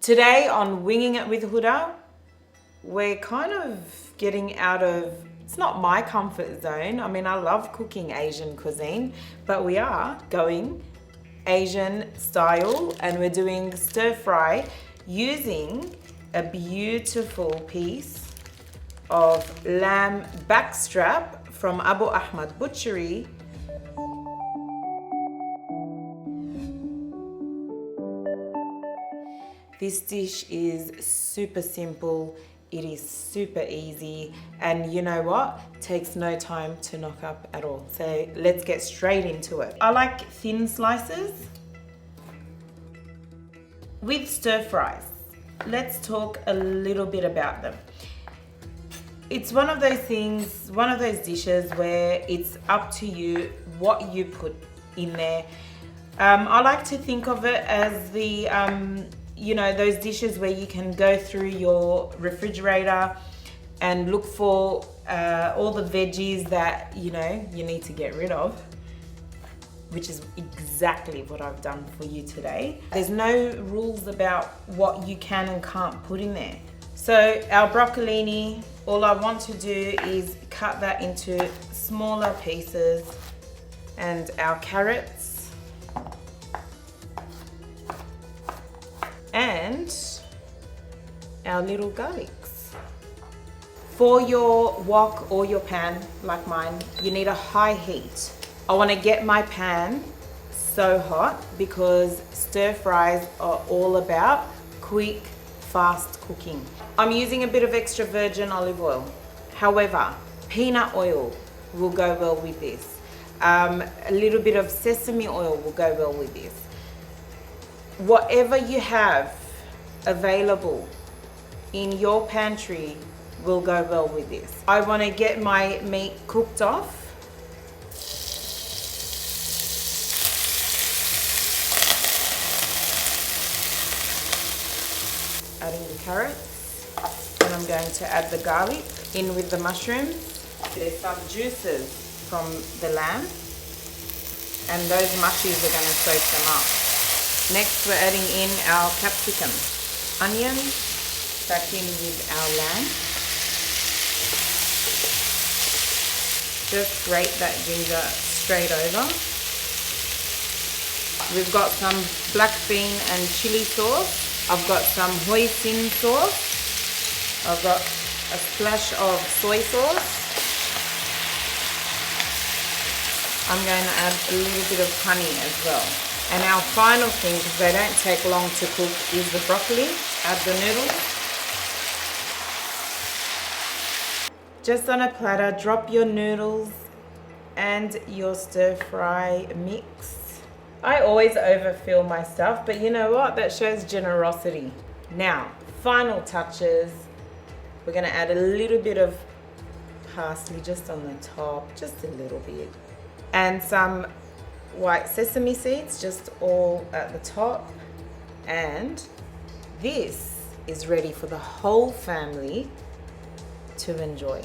Today on Winging It with Hoda, we're kind of getting out of, it's not my comfort zone. I mean, I love cooking Asian cuisine, but we are going Asian style and we're doing stir fry using a beautiful piece of lamb backstrap from Abu Ahmad Butchery. This dish is super simple, it is super easy, and you know what? Takes no time to knock up at all. So let's get straight into it. I like thin slices with stir fries. Let's talk a little bit about them. It's one of those things, one of those dishes where it's up to you what you put in there. I like to think of it as the you know, those dishes where you can go through your refrigerator and look for all the veggies that, you know, you need to get rid of, which is exactly what I've done for you today. There's no rules about what you can and can't put in there. So our broccolini, all I want to do is cut that into smaller pieces, and our carrots, and our little garlics. For your wok or your pan, like mine, you need a high heat. I want to get my pan so hot because stir fries are all about quick, fast cooking. I'm using a bit of extra virgin olive oil. However, peanut oil will go well with this. A little bit of sesame oil will go well with this. Whatever you have available in your pantry will go well with this. I want to get my meat cooked off. Adding the carrots, and I'm going to add the garlic in with the mushrooms. There's some juices from the lamb, and those mushies are going to soak them up. Next, we're adding in our capsicum, onion, back in with our lamb. Just grate that ginger straight over. We've got some black bean and chili sauce. I've got some hoisin sauce. I've got a splash of soy sauce. I'm going to add a little bit of honey as well. And our final thing, because they don't take long to cook, is the broccoli. Add the noodles. Just on a platter, drop your noodles and your stir fry mix. I always overfill my stuff, but you know what? That shows generosity. Now, final touches. We're going to add a little bit of parsley just on the top, just a little bit. And some white sesame seeds just all at the top, and this is ready for the whole family to enjoy.